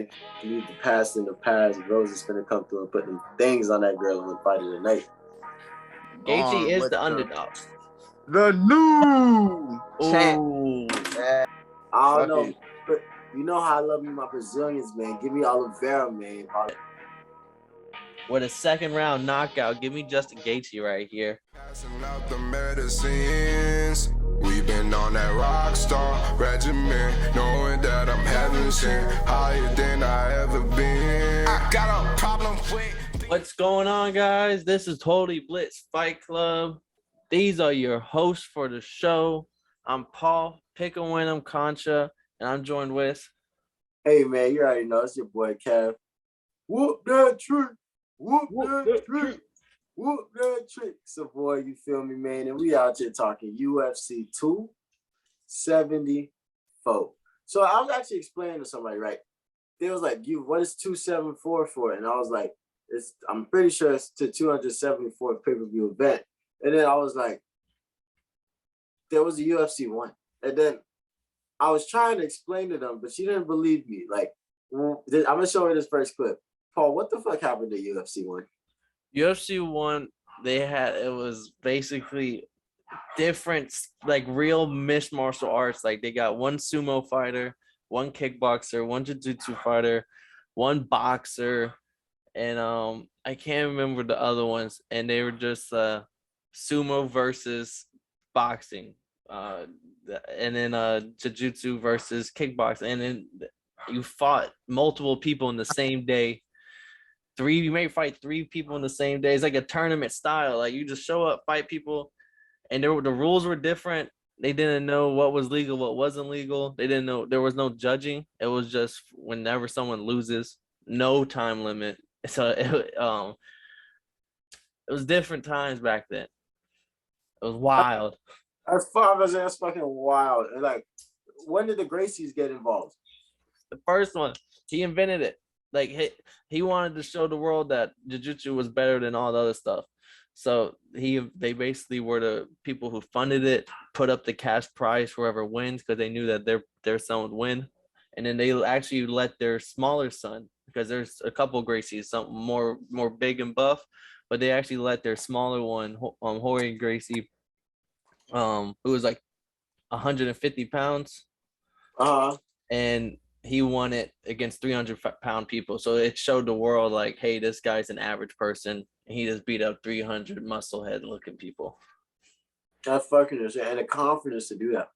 man. Leave the past in the past. Rose is finna come through and put them things on that girl on the fight of the night. Gaethje is the underdog. The new champ. I don't know. But you know how I love me my Brazilians, man. Give me Oliveira, man. With a second round knockout, give me Justin Gaethje right here. Passing out the medicines. We've been on that rock star regimen, knowing that I'm heaven sent, higher than I ever been. I got a problem with. What's going on, guys? This is Totally Blitz Fight Club. These are your hosts for the show. I'm Paul Pick and Win 'em Concha, and I'm joined with. Hey man, you already know it's your boy Kev. Whoop that trick. Whoop that trick. Whoop that trick. So boy, you feel me, man? And we out here talking UFC 274. So I was actually explaining to somebody, right? They was like, what is 274 for? And I was like, I'm pretty sure it's the 274th pay-per-view event. And then I was like, there was a UFC one. And then I was trying to explain to them, but she didn't believe me. Like, I'm gonna show her this first clip. Paul, what the fuck happened to UFC one? UFC one, it was basically different, like real mixed martial arts. Like they got one sumo fighter, one kickboxer, one jiu-jitsu fighter, one boxer, and I can't remember the other ones. And they were just sumo versus boxing, and then jiu-jitsu versus kickboxing, and then you fought multiple people in the same day. You may fight three people in the same day. It's like a tournament style. Like you just show up, fight people, and the rules were different. They didn't know what was legal, what wasn't legal. They didn't know, there was no judging. It was just whenever someone loses, no time limit. So it was different times back then. It was wild. As far as that's fucking wild. And like, when did the Gracies get involved? The first one, he invented it. Like he wanted to show the world that jiu-jitsu was better than all the other stuff. So they basically were the people who funded it, put up the cash prize for whoever wins, because they knew that their son would win. And then they actually let their smaller son, because there's a couple of Gracies, some more big and buff, but they actually let their smaller one, Hogan Gracie, who was like 150 pounds, and he won it against 300-pound people. So it showed the world, like, hey, this guy's an average person, and he just beat up 300 musclehead-looking people. That fucking is, and the confidence to do that.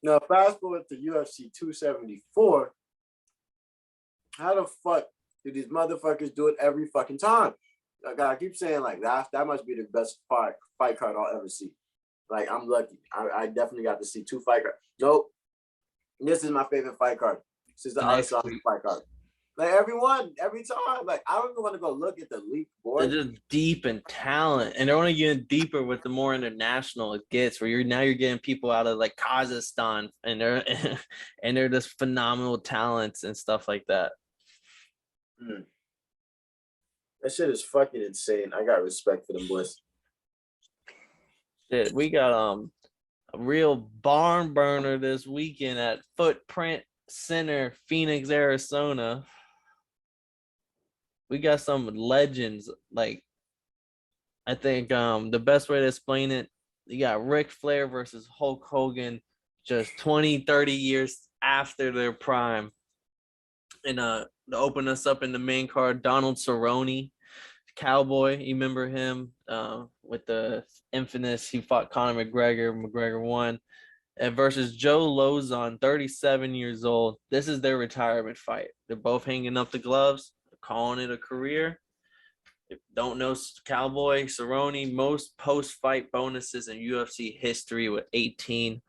Now, fast forward to UFC 274. How the fuck do these motherfuckers do it every fucking time? Like, I keep saying, like, that must be the best fight card I'll ever see. Like, I'm lucky. I definitely got to see two fight cards. Nope. This is my favorite fight card. This is the Arsenal fight card. Like every time. Like I don't even want to go look at the league board. They're just deep in talent, and they're only getting deeper with the more international it gets. Where you're getting people out of like Kazakhstan, and they're just phenomenal talents and stuff like that. That shit is fucking insane. I got respect for them boys. Shit, we got a real barn burner this weekend at Footprint Center, Phoenix, Arizona. We got some legends. Like, I think the best way to explain it, you got Ric Flair versus Hulk Hogan just 20, 30 years after their prime. And to open us up in the main card, Donald Cerrone, Cowboy, you remember him with the infamous, he fought Conor McGregor won, and versus Joe Lauzon, 37 years old. This is their retirement fight. They're both hanging up the gloves, calling it a career. If you don't know Cowboy Cerrone, most post-fight bonuses in UFC history with 18,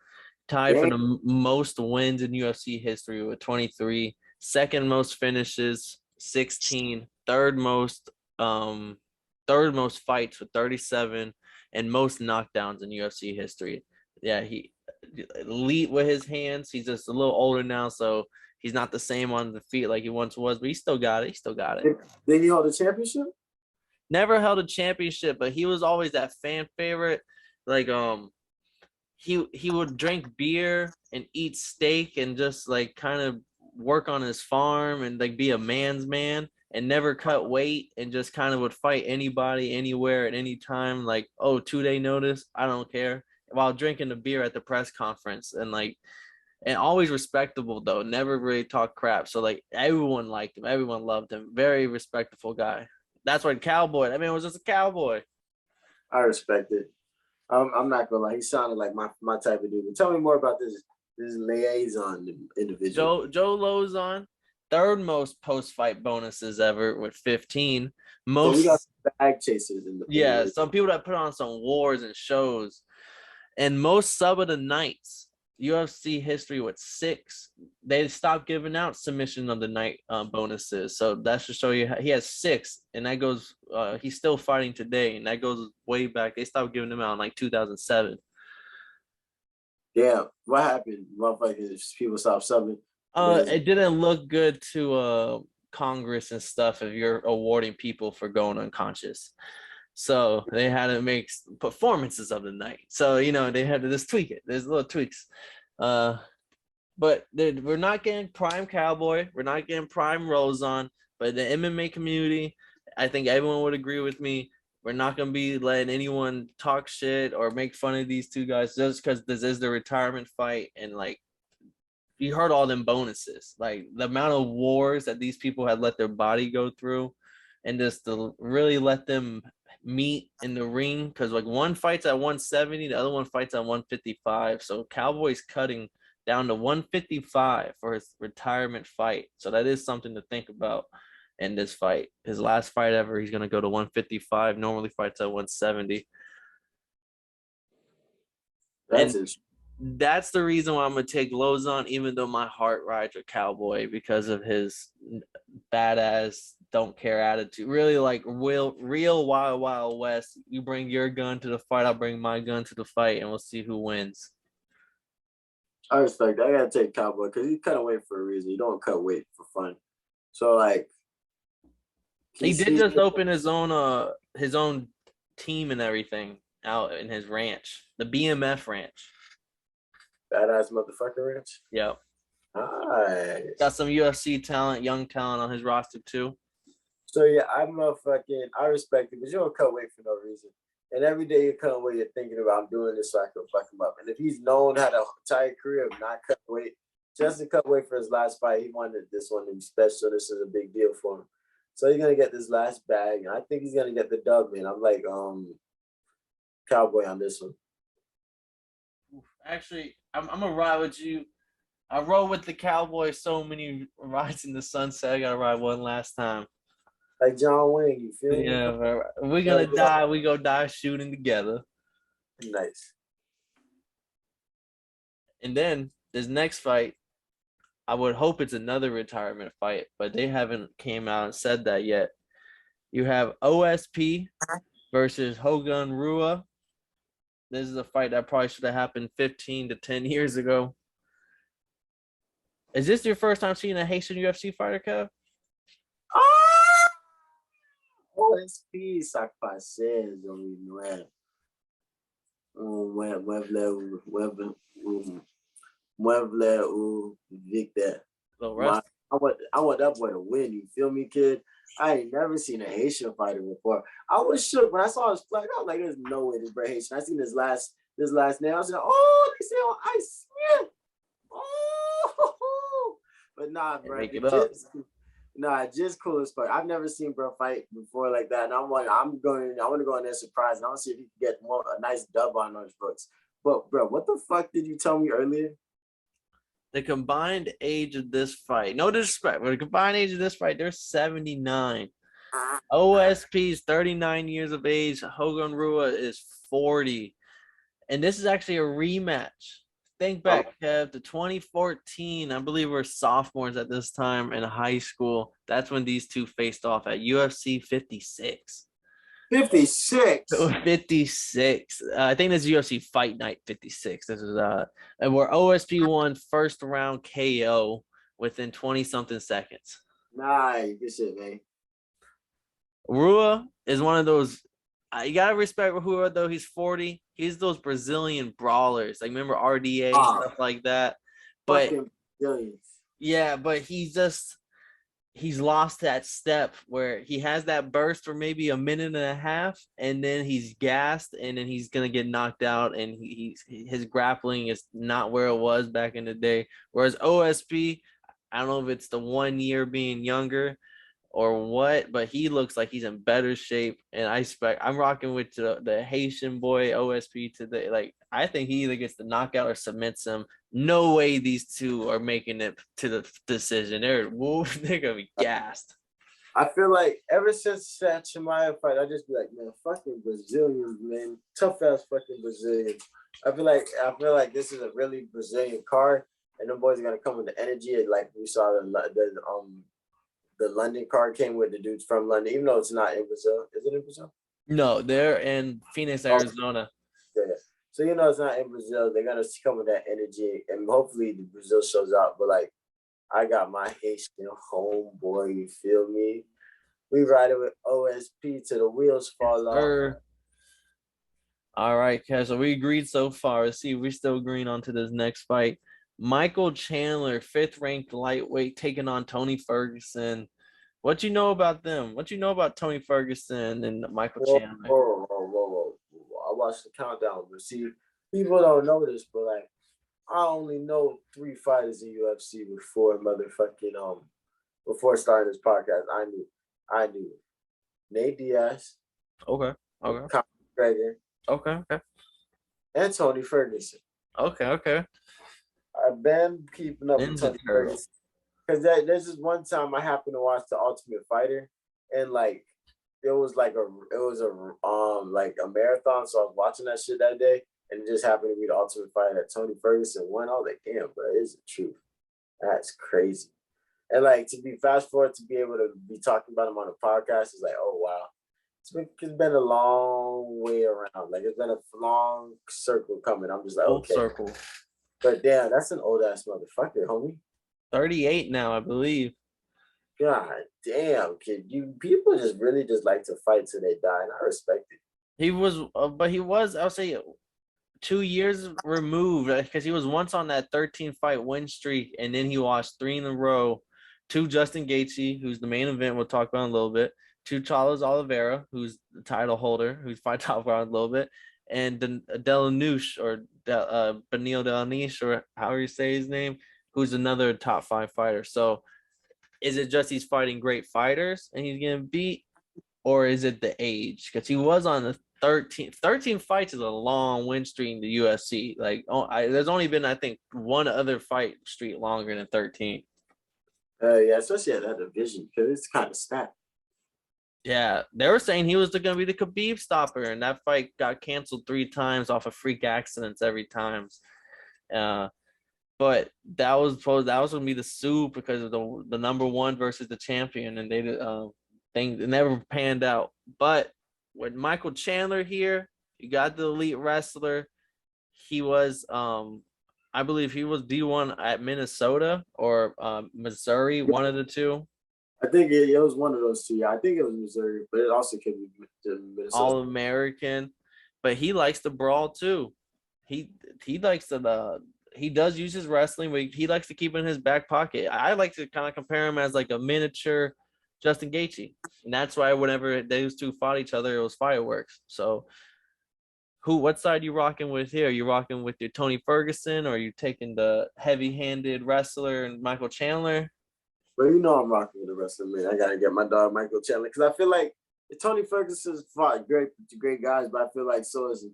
tied for the most wins in UFC history with 23, second most finishes 16, third most fights with 37, and most knockdowns in UFC history. Yeah, he elite with his hands. He's just a little older now, so he's not the same on the feet like he once was, but he still got it. Did he hold a championship? Never held a championship, but he was always that fan favorite. Like he would drink beer and eat steak and just like kind of work on his farm and like be a man's man and never cut weight and just kind of would fight anybody, anywhere, at any time. Like, oh, 2-day notice, I don't care. While drinking a beer at the press conference and like, and always respectable though, never really talk crap. So like everyone liked him, everyone loved him. Very respectful guy. That's why Cowboy. I mean, it was just a cowboy. I respect it. I'm not gonna lie. He sounded like my type of dude. But tell me more about this liaison individual. Joe Lauzon, third most post-fight bonuses ever with 15. So we got Most, bag chasers in the yeah, some people that put on some wars and shows, and most sub of the nights. UFC history with 6. They stopped giving out submission of the night bonuses. So that should show you he has 6, and that goes. He's still fighting today, and that goes way back. They stopped giving them out in like 2007. Yeah, what happened? Motherfuckers, people stopped subbing. It didn't look good to Congress and stuff if you're awarding people for going unconscious. So they had to make performances of the night. So, you know, they had to just tweak it. There's little tweaks. But we're not getting prime Cowboy. We're not getting prime Lauzon. But the MMA community, I think everyone would agree with me. We're not going to be letting anyone talk shit or make fun of these two guys just because this is the retirement fight. And, like, you heard all them bonuses. Like, the amount of wars that these people had let their body go through and just to really let them meet in the ring, because like one fights at 170, the other one fights at 155. So Cowboy's cutting down to 155 for his retirement fight. So that is something to think about in this fight. His last fight ever, he's going to go to 155. Normally fights at 170. That's the reason why I'm going to take Lauzon, even though my heart rides with Cowboy, because of his badass, don't care attitude. Really like real Wild Wild West. You bring your gun to the fight, I'll bring my gun to the fight, and we'll see who wins. I respect that. I got to take Cowboy because he's cutting weight for a reason. You don't cut weight for fun. So, like. He did just open his own team and everything out in his ranch, the BMF ranch. Badass motherfucker ranch? Yep. Nice. Got some UFC talent, young talent on his roster too. So yeah, I respect it, but you don't cut weight for no reason. And every day you cut weight, you're thinking about, I'm doing this so I can fuck him up. And if he's known had an entire career of not cut weight, just to cut weight for his last fight, he wanted this one to be special. This is a big deal for him. So he's gonna get this last bag, and I think he's gonna get the dub, man. I'm like Cowboy on this one. Actually, I'm gonna ride with you. I rode with the Cowboys so many rides in the sunset. I gotta ride one last time. Like John Wayne, you feel me? Yeah, we're gonna die. We go die shooting together. Nice. And then this next fight, I would hope it's another retirement fight, but they haven't came out and said that yet. You have OSP versus Hogan Rua. This is a fight that probably should have happened 15 to 10 years ago. Is this your first time seeing a Haitian UFC fighter, Kev? OSP, ça passait, Victor. I want that boy to win. You feel me, kid? I ain't never seen a Haitian fighter before. I was shook when I saw his flag. I was like, "There's no way this bro Haitian." I seen his last name. I was like, "Oh, they say on Ice Smith." Oh, but nah, bro. Just cool as fuck. I've never seen bro fight before like that, and I want to go in there surprised, and I want to see if he can get a nice dub on those books. But bro, what the fuck did you tell me earlier? The combined age of this fight, no disrespect, but the combined age of this fight, they're 79. OSP is 39 years of age. Hogan Rua is 40. And this is actually a rematch. Think back, Kev, to 2014. I believe we're sophomores at this time in high school. That's when these two faced off at UFC 56. 56. 56. I think this is UFC Fight Night 56. This is and where OSP won first round KO within 20-something seconds. Nice. Good shit, man. Rua is one of those. You gotta respect Rua though. He's 40. He's those Brazilian brawlers. Like remember RDA and stuff like that. But Yeah, but he's lost that step where he has that burst for maybe a minute and a half, and then he's gassed, and then he's gonna get knocked out, and his grappling is not where it was back in the day. Whereas OSP, I don't know if it's the 1 year being younger or what, but he looks like he's in better shape. And I'm rocking with the Haitian boy OSP today. Like, I think he either gets the knockout or submits him. No way these two are making it to the decision. They're gonna be gassed. I feel like ever since that Chimaev fight, I just be like, man, fucking Brazilians, man, tough ass fucking Brazilians. I feel like this is a really Brazilian card, and them boys are gonna come with the energy. And like we saw the London card came with the dudes from London, even though it's not in Brazil. Is it in Brazil? No, they're in Phoenix, Arizona. Yeah. So it's not in Brazil. They're gonna come with that energy, and hopefully the Brazil shows out. But like, I got my Haitian homeboy. You feel me? We riding with OSP till the wheels fall off. All right, Cash. So we agreed so far. Let's see if we're still agreeing on to this next fight. Michael Chandler, 5th ranked lightweight, taking on Tony Ferguson. What you know about them? What you know about Tony Ferguson and Michael Chandler? Whoa. I watched the countdown, but see, people don't know this, but like, I only know 3 fighters in UFC before before starting this podcast. I knew Nate Diaz. Okay. Conor McGregor. Okay. And Tony Ferguson. Okay. I've been keeping up with Tony Ferguson because there's this one time I happened to watch The Ultimate Fighter, and like it was a marathon, so I was watching that shit that day, and it just happened to be The Ultimate Fighter that Tony Ferguson won. I was like, damn, bro, it's the truth. That's crazy. And like to be fast forward to be able to be talking about him on a podcast is like, oh wow. It's been a long way around. Like it's been a long circle coming. I'm just like, okay. Circle. But damn, that's an old ass motherfucker, homie. 38 now, I believe. God damn, kid. People just really just like to fight till they die, and I respect it. He was, I'll say, 2 years removed because he was once on that 13 fight win streak, and then he lost 3 in a row to Justin Gaethje, who's the main event. We'll talk about in a little bit. To Charles Oliveira, who's the title holder, who's fight top for a little bit, and Delanouche or Benil Delanouche, or however you say his name, who's another top 5 fighter. So is it just he's fighting great fighters and he's getting beat, or is it the age? Because he was on the 13 fights is a long win streak in the UFC. Like, there's only been, I think, one other fight streak longer than 13. Yeah, especially at that division, because it's kind of stacked. Yeah, they were saying he was going to be the Khabib stopper, and that fight got canceled 3 times off of freak accidents every time. But that was going to be the soup because of the number 1 versus the champion, and things never panned out. But with Michael Chandler here, you got the elite wrestler. He was, I believe he was D1 at Minnesota or Missouri, one of the two. I think it was one of those two. Yeah, I think it was Missouri, but it also could be Minnesota. All-American, but he likes to brawl too. He likes to he does use his wrestling, but he likes to keep it in his back pocket. I like to kind of compare him as like a miniature Justin Gaethje, and that's why whenever those two fought each other, it was fireworks. So, what side you rocking with here? Are you rocking with your Tony Ferguson, or are you taking the heavy-handed wrestler and Michael Chandler? But I'm rocking with the wrestler, man. I gotta get my dog Michael Chandler because I feel like Tony Ferguson's fought great guys, but I feel like so is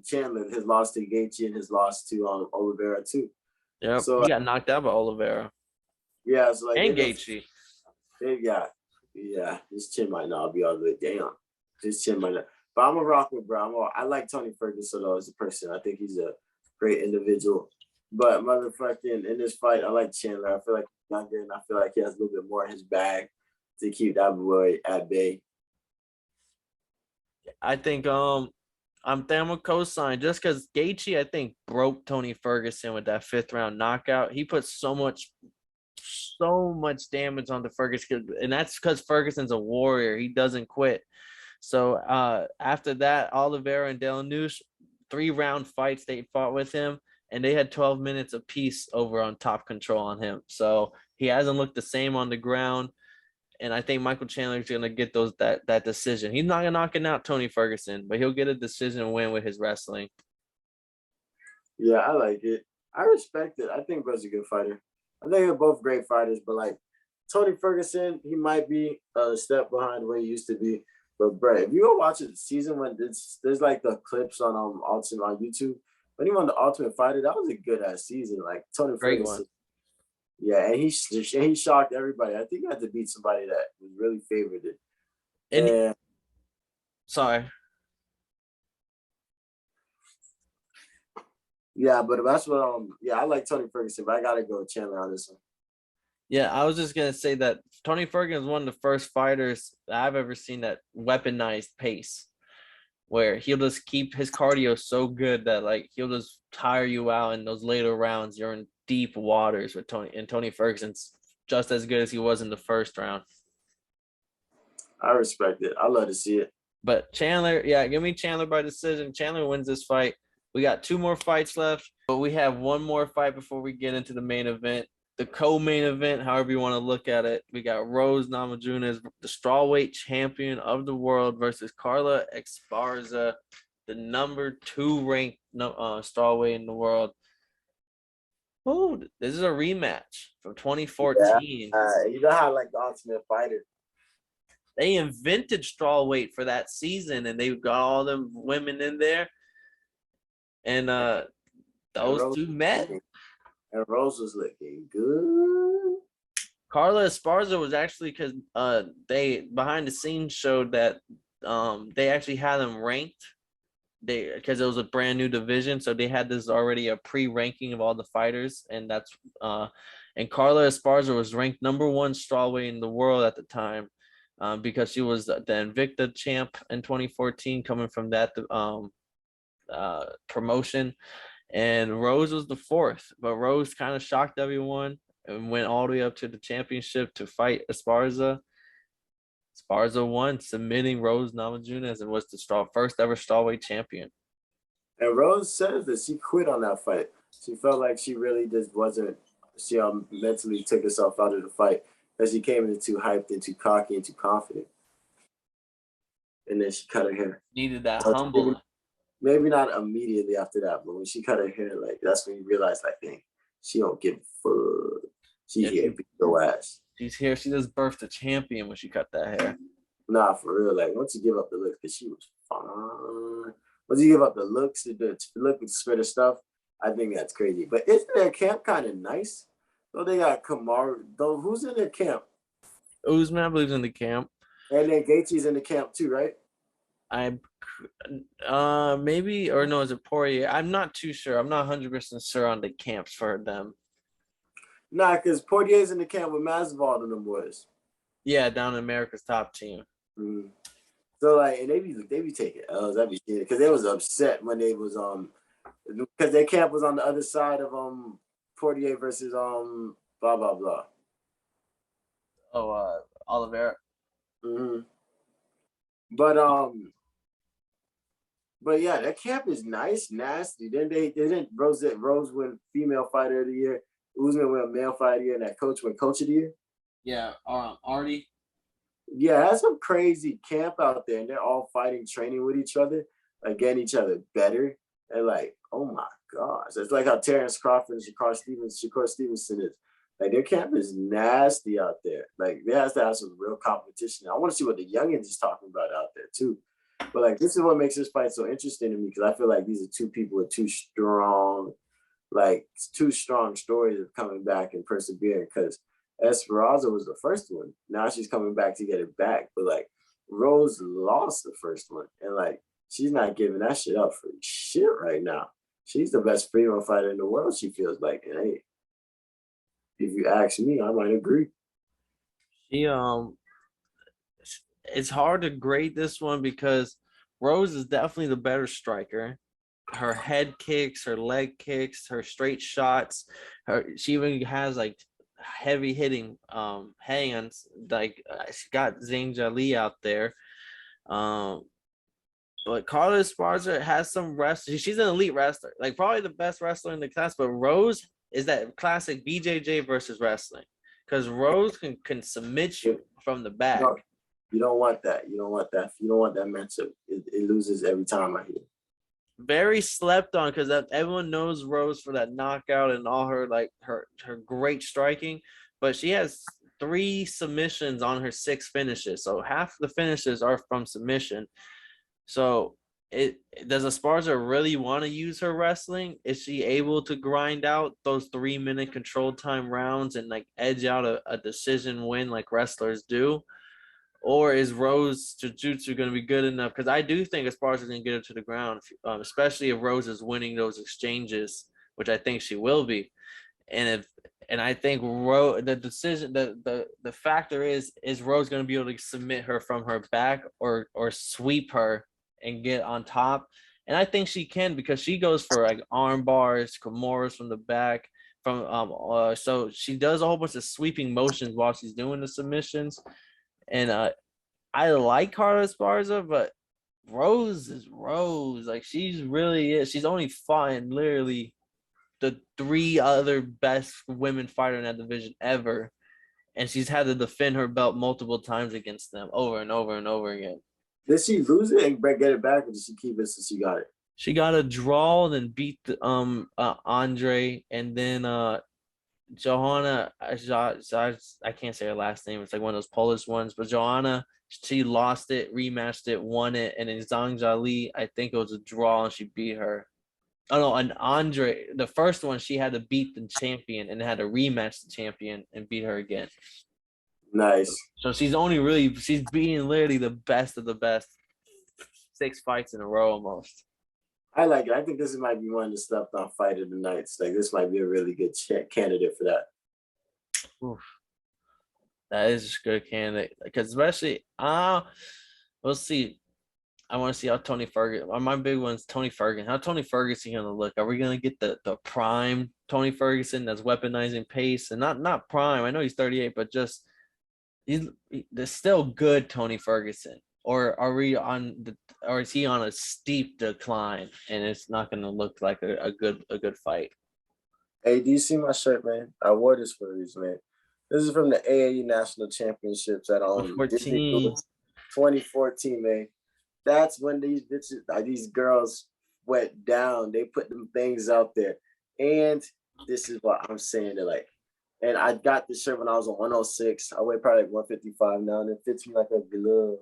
Chandler. His loss to Gaethje and his loss to Olivera too. Yeah, so he got knocked out by Olivera. Yeah, so like and Gaethje. His chin might not be all the way down. His chin might not. But I'm a rock with bro. I like Tony Ferguson though as a person. I think he's a great individual. But motherfucking in this fight, I like Chandler. I feel like he's younger, and I feel like he has a little bit more in his bag to keep that boy at bay. I think I'm a cosign just because Gaethje, I think, broke Tony Ferguson with that 5th round knockout. He put so much damage on the Ferguson, and that's because Ferguson's a warrior. He doesn't quit. So after that, Oliveira and Delanouche, 3-round fights they fought with him. and they had 12 minutes apiece over on Top Control on him. So he hasn't looked the same on the ground. And I think Michael Chandler is gonna get that decision. He's not gonna knock out Tony Ferguson, but he'll get a decision win with his wrestling. Yeah, I like it. I respect it. I think Bro's a good fighter. I think they're both great fighters, but like Tony Ferguson, he might be a step behind where he used to be. But bro, if you go watch the season when there's like the clips on Ultimate on YouTube, when he won the Ultimate Fighter, that was a good ass season. Like Tony Great Ferguson. one. Yeah, and he shocked everybody. I think he had to beat somebody that was really favored it. And sorry. Yeah, but that's what I like Tony Ferguson, but I gotta go with Chandler on this one. Yeah, I was just gonna say that Tony Ferguson is one of the first fighters that I've ever seen that weaponized pace, where he'll just keep his cardio so good that like he'll just tire you out in those later rounds. You're in deep waters with Tony, and Tony Ferguson's just as good as he was in the first round. I respect it. I love to see it. But Chandler, yeah, give me Chandler by decision. Chandler wins this fight. We got 2 more fights left, but we have 1 more fight before we get into the main event. The co-main event, however you want to look at it, we got Rose Namajunas, the strawweight champion of the world, versus Carla Esparza, the number 2 ranked strawweight in the world. Oh, this is a rematch from 2014. Yeah, you know how I like the Ultimate Fighter. They invented strawweight for that season, and they got all them women in there, and those two met. And Rose was looking good. Carla Esparza was actually because they behind the scenes showed that they actually had them ranked. Because it was a brand new division, so they had this already a pre-ranking of all the fighters, and that's and Carla Esparza was ranked number 1 strawweight in the world at the time, because she was the Invicta champ in 2014, coming from that promotion. And Rose was the 4th, but Rose kind of shocked everyone and went all the way up to the championship to fight Esparza. Esparza won, submitting Rose Namajunas, and was the first ever strawweight champion. And Rose says that she quit on that fight. She felt like she really just wasn't. She mentally took herself out of the fight because she came in too hyped and too cocky and too confident. And then she cut her hair. Needed that humble. Maybe not immediately after that, but when she cut her hair, like that's when you realize, like, dang, she don't give a fuck. She here beat your ass. She's here. She just birthed a champion when she cut that hair. Nah, for real. Like once you give up the looks, because she was fine. Once you give up the looks, the look and spit of stuff, I think that's crazy. But isn't their camp kind of nice? So they got Kamaru. Though who's in their camp? Usman, I believe, in the camp. And then Gaethje's in the camp too, right? Maybe, or no, is it Poirier? I'm not too sure. I'm not 100% sure on the camps for them. Nah, because Poirier's in the camp with Masvidal and them boys. Yeah, down in America's Top Team. Mm-hmm. So like, and they be taking L's. That be shit because they was upset when they was because their camp was on the other side of Poirier versus blah blah blah. Oh, Oliveira. Mm-hmm. But yeah, that camp is nice, nasty. Then they didn't Rose win female fighter of the year. Usman win male fighter of the year, and that coach win coach of the year. Yeah, Artie. Yeah, that's some crazy camp out there, and they're all fighting, training with each other, like getting each other better. And like, oh my gosh, it's like how Terrence Crawford and Shakur Stevenson is. Like their camp is nasty out there. Like they have to have some real competition. I want to see what the youngins is talking about out there too. But like this is what makes this fight so interesting to me because I feel like these are two people with two strong stories of coming back and persevering. Because Esparza was the first one. Now she's coming back to get it back. But like Rose lost the first one, and like she's not giving that shit up for shit right now. She's the best female fighter in the world. She feels like, and hey, if you ask me, I might agree. It's hard to grade this one because Rose is definitely the better striker. Her head kicks, her leg kicks, her straight shots. She even has like heavy hitting hands. Like she got Zhang Jali out there. But Carla Esparza has some wrestling. She's an elite wrestler, like probably the best wrestler in the class. But Rose is that classic BJJ versus wrestling, because Rose can submit you from the back. No, you don't want that. You don't want that. You don't want that matchup. It loses every time I hear. Very slept on because everyone knows Rose for that knockout and all her her great striking, but she has 3 submissions on her 6 finishes. So half the finishes are from submission. So does Esparza really want to use her wrestling? Is she able to grind out those 3-minute control time rounds and like edge out a decision win like wrestlers do? Or is Rose jiu-jitsu going to be good enough? Because I do think Esparza is going to get her to the ground, especially if Rose is winning those exchanges, which I think she will be. And I think the decision, the factor is Rose going to be able to submit her from her back or sweep her and get on top? And I think she can, because she goes for like arm bars, Kimuras from the back. So she does a whole bunch of sweeping motions while she's doing the submissions. And I like Carla Esparza, but Rose is Rose. Like, she's really is. She's only fought in literally the 3 other best women fighter in that division ever. And she's had to defend her belt multiple times against them over and over and over again. Did she lose it and get it back, or did she keep it since she got it? She got a draw and then beat Andre, and then Johanna, I can't say her last name. It's like one of those Polish ones. But Johanna, she lost it, rematched it, won it. And then Zhang Jiali, I think it was a draw, and she beat her. Oh, no, and Andre, the first one, she had to beat the champion and had to rematch the champion and beat her again. Nice. So she's beating literally the best of the best. 6 fights in a row almost. I like it. I think this might be one of the slept on fight of the nights. Like, this might be a really good candidate for that. Oof. That is a good candidate, because especially we'll see. I want to see how Tony Ferguson. My big one's Tony Ferguson. How Tony Ferguson gonna look? Are we gonna get the prime Tony Ferguson that's weaponizing pace, and not prime? I know he's 38, but just there's still good Tony Ferguson. Or are we or is he on a steep decline and it's not going to look like a good fight? Hey, do you see my shirt, man? I wore this for a reason, man. This is from the AAU National Championships at 2014, man. That's when these bitches, these girls went down. They put them things out there. And this is what I'm saying. They're like, and I got this shirt when I was on 106. I weigh probably like 155 now, and it fits me like a glove.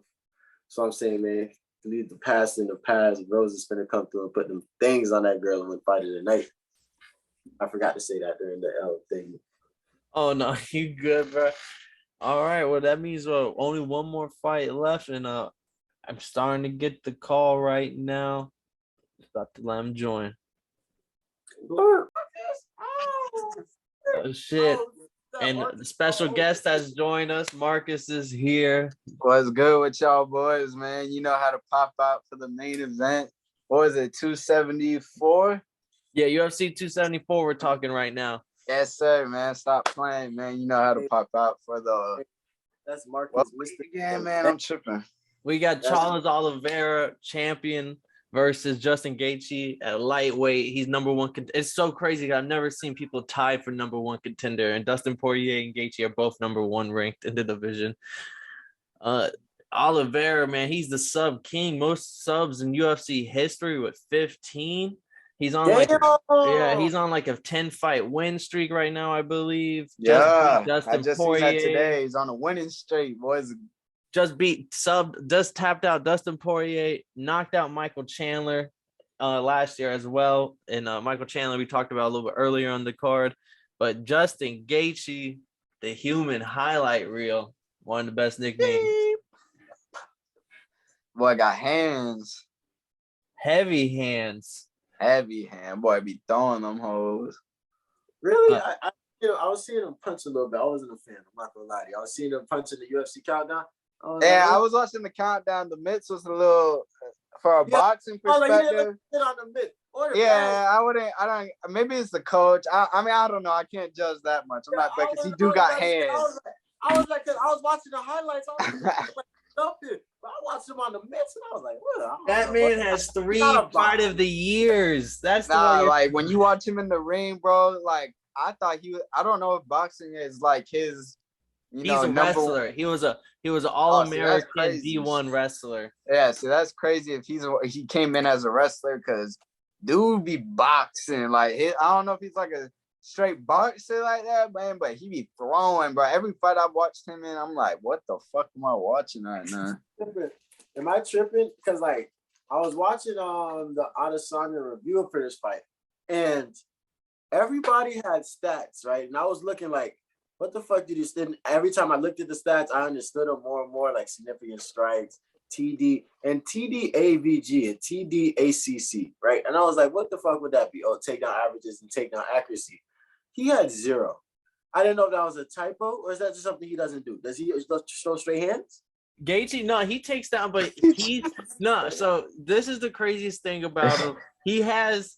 So I'm saying, man, leave the past in the past. Rose is gonna come through and put them things on that girl and fight it tonight. I forgot to say that during the thing. Oh no, you good, bro? All right, well that means only one more fight left, and I'm starting to get the call right now. About to let him join. Oh shit. And the special guest has joined us. Marcus is here. What's good with y'all boys, man? You know how to pop out for the main event. What was it, 274? Yeah, UFC 274 we're talking right now. Yes, sir, man. Stop playing, man. You know how to pop out for the... That's Marcus. Again, man, I'm tripping. We got Charles Oliveira, champion, versus Justin Gaethje at lightweight. He's number 1. It's so crazy. I've never seen people tied for number 1 contender. And Dustin Poirier and Gaethje are both number 1 ranked in the division. Oliveira, man, he's the sub king. Most subs in UFC history with 15. He's on he's on like a 10-fight win streak right now, I believe. Yeah, Justin I just Poirier. seen that today. He's on a winning streak, boys. Just tapped out Dustin Poirier, knocked out Michael Chandler last year as well. And Michael Chandler we talked about a little bit earlier on the card. But Justin Gaethje, the human highlight reel, one of the best nicknames. Boy, got hands. Heavy hands. Heavy hand. Boy, be throwing them hoes. Really? I was seeing him punch a little bit. I wasn't a fan. I'm not going to lie to you. I was seeing him punch in the UFC countdown. I was watching the countdown. The mitts was a little for a boxing perspective. I don't. Maybe it's the coach. I mean, I don't know. I can't judge that much. I'm not because he do got hands. I was watching the highlights. I was like, I watched him on the mitts, and I was like, what? I don't That know, man what? has 3 not a fight boxer. of the years. That's the Nah, one. like when you watch him in the ring, bro, like I thought I don't know if boxing is like his, He's know, a number wrestler. one. He was an Oh, see, that's All-American crazy. D1 wrestler. Yeah, so that's crazy if he came in as a wrestler because dude be boxing. Like I don't know if he's like a straight boxer like that, man, but he be throwing, bro. Every fight I've watched him in, I'm like, what the fuck am I watching right now? Am I tripping? Because like I was watching the Adesanya review for this fight, and everybody had stats, right? And I was looking like, what the fuck did you stand? Every time I looked at the stats, I understood them more and more, like significant strikes, TD, and TDAVG and TDACC, right? And I was like, what the fuck would that be? Oh, takedown averages and takedown accuracy. He had 0. I didn't know if that was a typo or is that just something he doesn't do? Does he show straight hands? Gaethje, no, he takes down, but he's no. So this is the craziest thing about him. He has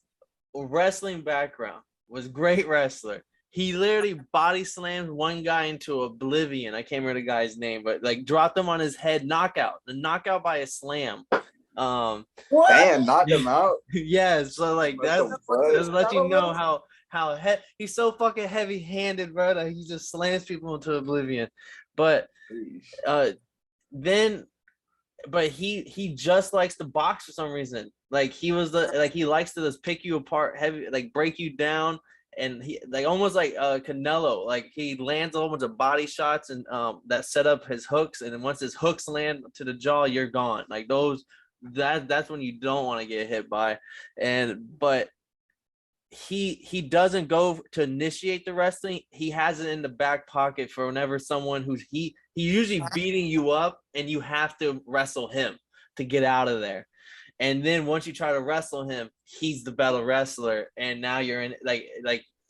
a wrestling background. Was a great wrestler. He literally body slammed one guy into oblivion. I can't remember the guy's name, but like dropped him on his head, knockout. The knockout by a slam. What? Damn, knocked him out. Yeah, so like What that's the fuck? just let you know how he's so fucking heavy-handed, bro, that he just slams people into oblivion. But then but he just likes to box for some reason. Like he likes to just pick you apart, heavy, like break you down, and he like almost like Canelo. Like he lands a whole bunch of body shots and that set up his hooks, and then once his hooks land to the jaw, you're gone. Like those, that's when you don't want to get hit by. But he doesn't go to initiate the wrestling. He has it in the back pocket for whenever someone who's he usually beating you up and you have to wrestle him to get out of there. And then once you try to wrestle him, he's the better wrestler. And now you're in like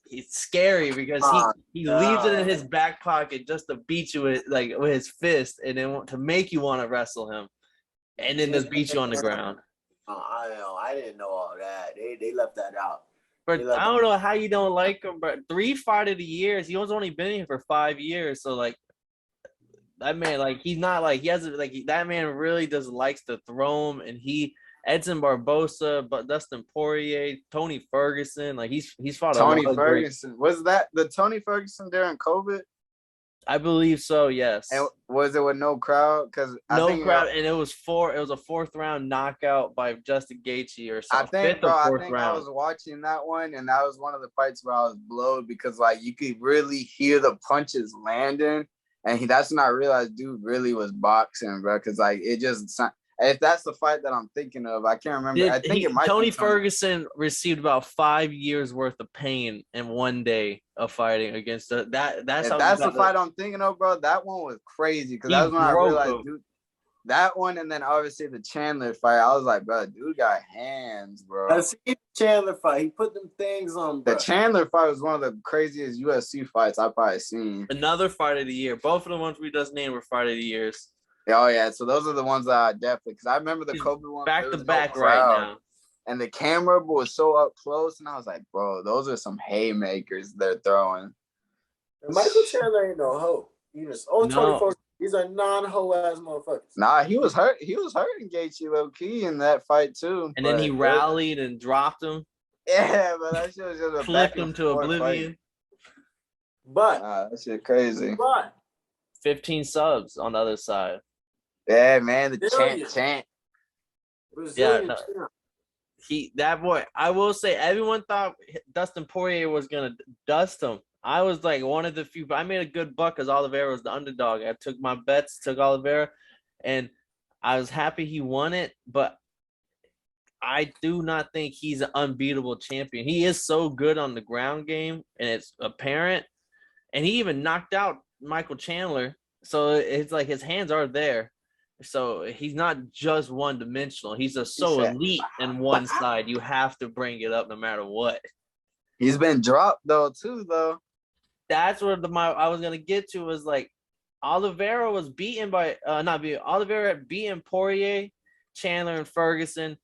it's scary because he leaves it in his back pocket just to beat you with his fist and then to make you want to wrestle him and then just beat you on the ground. I didn't know all that. They left that out. But I don't know how you don't like him, but 3 fight of the years. He was only been here for 5 years. So like that man, like he's not like he has like that man really just likes to throw him. And Edson Barbosa, but Dustin Poirier, Tony Ferguson, like he's fought Tony Ferguson. Was that the Tony Ferguson during COVID? I believe so, yes. And was it with no crowd? Because no crowd, and it was a 4th round knockout by Justin Gaethje or something. I was watching that one, and that was one of the fights where I was blown because like you could really hear the punches landing, and that's when I realized dude really was boxing, bro. Because like it just. If that's the fight that I'm thinking of, I can't remember. I think it might Tony be Ferguson received about 5 years worth of pain in one day of fighting against that's the fight I'm thinking of, bro. That one was crazy because that's when I realized, dude, that one, and then obviously the Chandler fight. I was like, bro, dude got hands, bro. That's the Chandler fight. He put them things on. Bro. The Chandler fight was one of the craziest UFC fights I've probably seen. Another fight of the year. Both of the ones we just named were fight of the years. Oh yeah, so those are the ones that I definitely because I remember the COVID one back to back right now, and the camera was so up close, and I was like, bro, those are some haymakers they're throwing. And Michael Chandler ain't no hoe. These are non-hoe ass motherfuckers. Nah, he was hurt. He was hurting Gaethje low key in that fight too. And then he rallied and dropped him. Yeah, but that shit was just a flipped him to oblivion. Fight. But that shit crazy. But 15 subs on the other side. Yeah, man, the chant. Brazilian that boy. I will say, everyone thought Dustin Poirier was gonna dust him. I was like one of the few. I made a good buck because Oliveira was the underdog. I took my bets, took Oliveira, and I was happy he won it. But I do not think he's an unbeatable champion. He is so good on the ground game, and it's apparent. And he even knocked out Michael Chandler, so it's like his hands are there. So he's not just one-dimensional. He's just so elite in one side. You have to bring it up no matter what. He's been dropped though. That's what I was gonna get to was like Oliveira was beaten by Oliveira had beaten Poirier, Chandler, and Ferguson.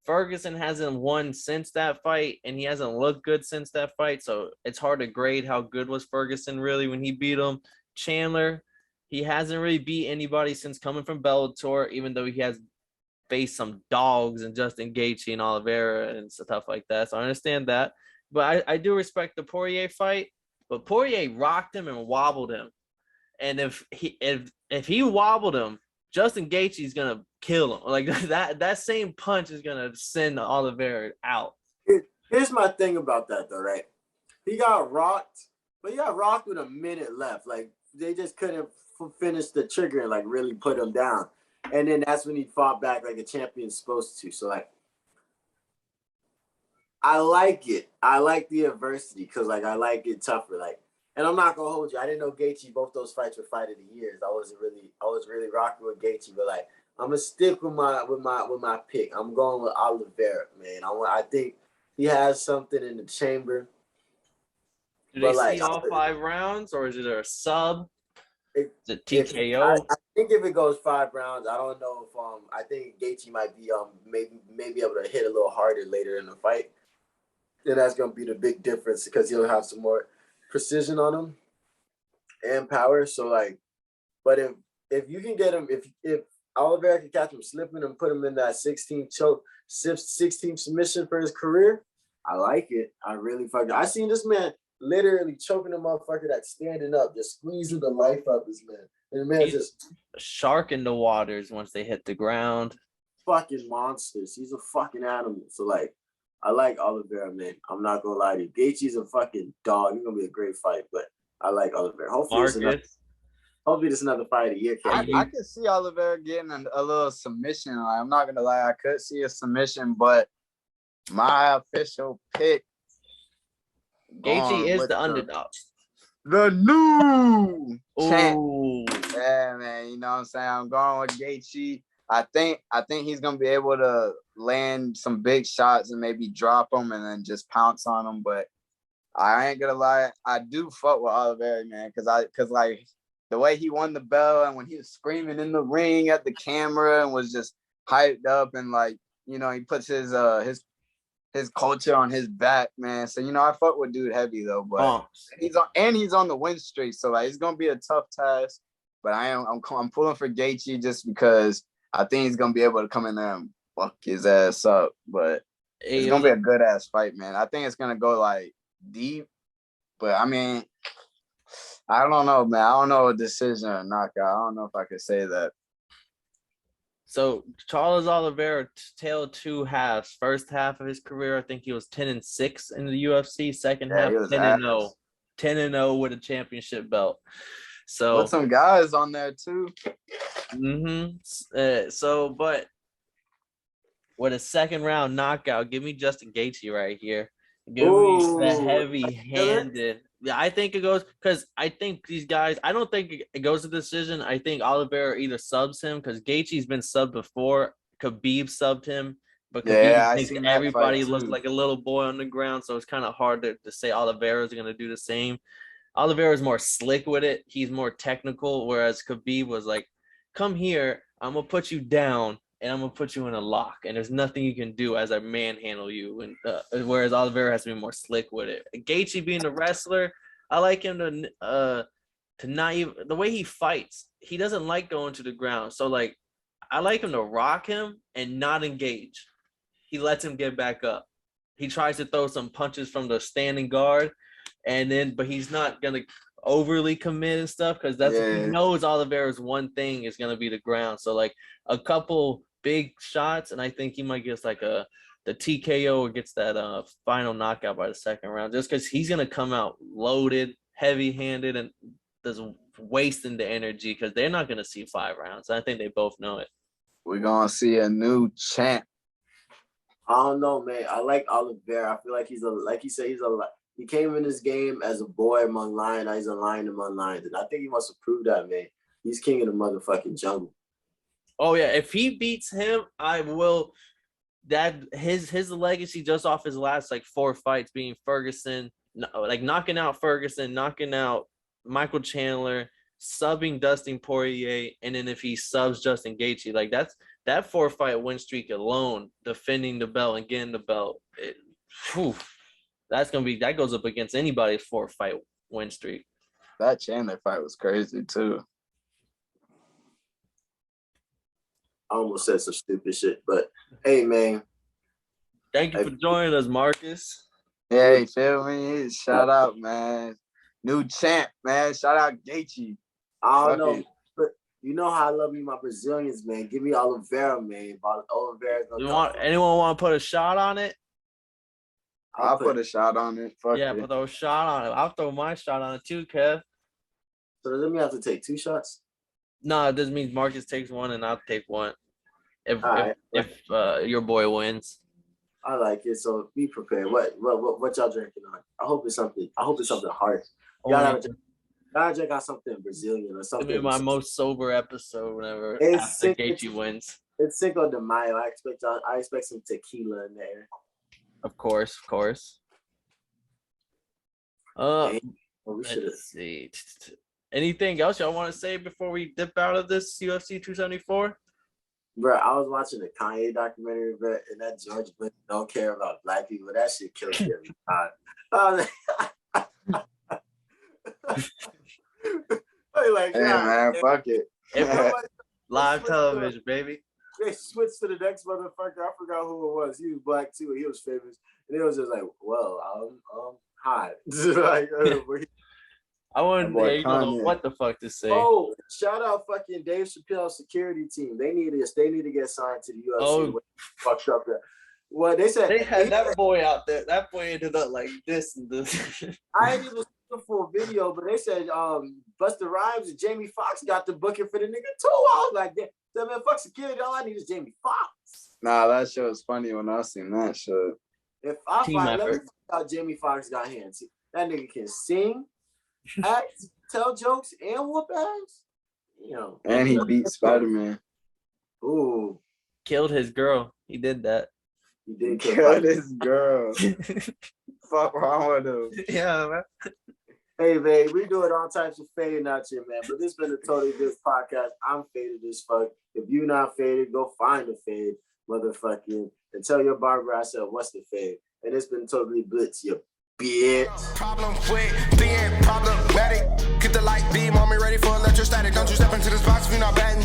Ferguson hasn't won since that fight, and he hasn't looked good since that fight. So it's hard to grade how good was Ferguson really when he beat him. Chandler He hasn't really beat anybody since coming from Bellator, even though he has faced some dogs and Justin Gaethje and Oliveira and stuff like that. So I understand that. But I do respect the Poirier fight. But Poirier rocked him and wobbled him. And if he wobbled him, Justin Gaethje's gonna kill him. Like that same punch is gonna send Oliveira out. Here's my thing about that though, right? He got rocked, but he got rocked with a minute left. Like they just couldn't finish the trigger and like really put him down. And then that's when he fought back like a champion's supposed to. So like, I like it. I like the adversity because like I like it tougher. Like, and I'm not gonna hold you. I didn't know Gaethje. Both those fights were fight of the years. I was really rocking with Gaethje, but like I'm gonna stick with my pick. I'm going with Oliveira, man. I think he has something in the chamber. Do they see all 5 rounds, or is it a sub? Is it TKO? I think if it goes 5 rounds, I don't know if I think Gaethje might be maybe able to hit a little harder later in the fight. And that's gonna be the big difference because he'll have some more precision on him and power. So like, but if you can get him, if Oliveira can catch him slipping and put him in that 16 choke, 16 submission for his career, I like it. I really fucking. I seen this man literally choking a motherfucker that's standing up, just squeezing the life out of this man. And the man just a shark in the waters once they hit the ground. Fucking monsters. He's a fucking animal. So like, I like Oliveira, man. I'm not gonna lie to you. Gaethje's a fucking dog. It's gonna be a great fight, but I like Oliveira. Hopefully it's another fight of the year. I could see Oliveira getting a little submission. Like, I'm not gonna lie, I could see a submission, but my official pick, Gaethje is the underdog. The new champ. Ooh. Yeah, man. You know what I'm saying? I'm going with Gaethje. I think he's gonna be able to land some big shots and maybe drop them and then just pounce on them. But I ain't gonna lie, I do fuck with Oliveira, man, because like the way he won the belt and when he was screaming in the ring at the camera and was just hyped up and like, you know, he puts his culture on his back, man. So you know, I fuck with dude heavy though, but he's on the win streak, so like it's gonna be a tough task. But I'm pulling for Gaethje just because I think he's gonna be able to come in there and fuck his ass up. But it's gonna be a good ass fight, man. I think it's gonna go like deep, but I mean, I don't know, man. I don't know a decision or knockout. I don't know if I could say that. So Charles Oliveira tailed 2 halves. First half of his career, I think he was 10-6 in the UFC. Second half, 10-0. 10-0 with a championship belt. So with some guys on there too. But with a second round knockout, give me Justin Gaethje right here. Give me the heavy-handed. Yeah, I think it goes because I think these guys. I don't think it goes to decision. I think Oliveira either subs him because Gaethje's been subbed before. Khabib subbed him, but Khabib makes everybody look like a little boy on the ground. So it's kind of hard to say Oliveira is going to do the same. Oliveira is more slick with it. He's more technical, whereas Khabib was like, "Come here, I'm gonna put you down." And I'm gonna put you in a lock, and there's nothing you can do as I manhandle you. And whereas Oliveira has to be more slick with it. Gaethje being a wrestler, I like him to not even the way he fights. He doesn't like going to the ground, so like I like him to rock him and not engage. He lets him get back up. He tries to throw some punches from the standing guard, but he's not gonna overly commit and stuff because he knows Oliveira's one thing is gonna be the ground. So like a couple big shots, and I think he might get like the TKO or gets that final knockout by the second round, just because he's gonna come out loaded, heavy-handed, and just wasting the energy because they're not gonna see 5 rounds. I think they both know it. We're gonna see a new champ. I don't know, man. I like Oliveira. I feel like he came in this game as a boy among lions. Now he's a lion among lions, and I think he wants to prove that, man. He's king of the motherfucking jungle. Oh yeah, if he beats him, I will. That his legacy just off his last like 4 fights being Furgerson, like knocking out Furgerson, knocking out Michael Chandler, subbing Dustin Poirier, and then if he subs Justin Gaethje, like that 4-fight win streak alone, defending the belt and getting the belt, that goes up against anybody's 4-fight win streak. That Chandler fight was crazy too. I almost said some stupid shit, but hey, man. Thank you for joining us, Marcus. Yeah, you feel me? Shout out, man. New champ, man. Shout out Gaethje. I don't know, but you know how I love me, my Brazilians, man. Give me Oliveira, man. Oliveira. Anyone want to put a shot on it? I'll put a shot on it. Fuck yeah, it. put a shot on it. I'll throw my shot on it too, Kev. So does that mean I have to take 2 shots? No, this means Marcus takes one and I'll take one. If right. your boy wins. I like it. So be prepared. What y'all drinking on? I hope it's something hard. Y'all gotta check out something Brazilian or something. It'll be my most sober episode whenever after Gaethje wins. It's Cinco de Mayo. I expect some tequila in there. Of course. Let's see. Anything else y'all want to say before we dip out of this UFC 274? Bro, I was watching the Kanye documentary, bro, and that George Bush don't care about black people. That shit kills me every time. Like, hey, man, fuck it. Live television, baby. They switched to the next motherfucker. I forgot who it was. He was black too. He was famous, and it was just like, well, hi. Like, I wouldn't know what the fuck to say. Oh, shout out fucking Dave Chappelle's security team. They need to get signed to the UFC. Oh, fucked up there. Well, they said they had that boy out there. That boy ended up like this and this. I ain't even seen the full video, but they said Busta Rhymes and Jamie Foxx got the booking for the nigga too. I was like, man, fuck security. All I need is Jamie Foxx. Nah, that show was funny when I seen that show. If I find out how Jamie Foxx got hands, that nigga can sing, act, tell jokes, and whoop ass. You know. And he beat Spider-Man. Ooh. Killed his girl. He did that. He did kill his girl. Fuck wrong with him. Yeah, man. Hey, man, we doing all types of fading out here, man. But this been a totally different podcast. I'm faded as fuck. If you not faded, go find a fade, motherfucking, and tell your barber I said, what's the fade? And it's been totally blitz, you bitch. Problem with being problematic. Get the light beam on me ready for electrostatic. Don't you step into this box if you're not batting.